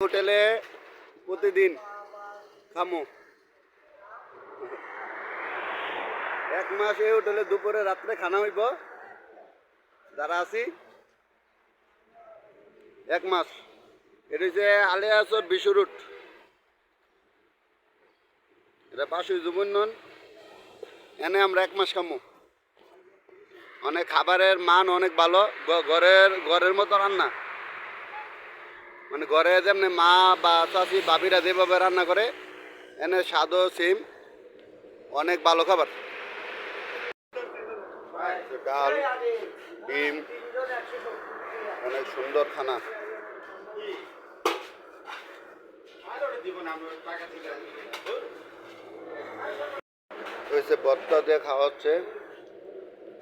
হোটেলে প্রতিদিন খামো। 1 মাস এই হোটেলে দুপুরে রাত্রে খানা হইব যারা আছি 1 মাস। এটা হচ্ছে আলিয়াচর বিশ্ব রুট, এটা পাশে যুবন্যন। এনে আমরা 1 মাস খামো। অনেক খাবারের মান অনেক ভালো, ঘরের মতো রান্না, মানে ঘরে যেমনি মা বা চাচি বাবিরা যেভাবে রান্না করে এনে স্বাদও সেম, অনেক ভালো খাবার। ডাল, ডিম, অনেক সুন্দর খানা। হয়েছে ভর্তা দিয়ে খাওয়া হচ্ছে,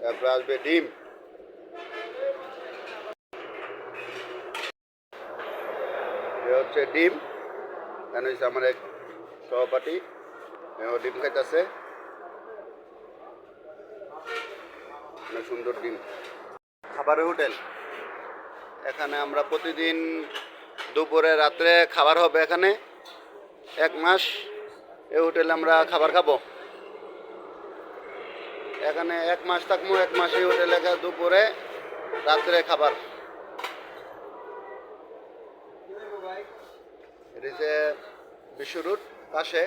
তারপরে আসবে ডিম। এ হচ্ছে ডিম, এখানে হচ্ছে আমার এক সহপাঠী, ডিম খাইতেছে, অনেক সুন্দর ডিম। খাবারের হোটেল, এখানে আমরা প্রতিদিন দুপুরে রাত্রে খাবার হবে। এখানে 1 মাস এই হোটেলে আমরা খাবার খাবো। এখানে 1 মাস থাকবো, 1 মাস এই হোটেলে দুপুরে রাত্রে খাবার। এটা হচ্ছে বিশ্ব রুট পাশে।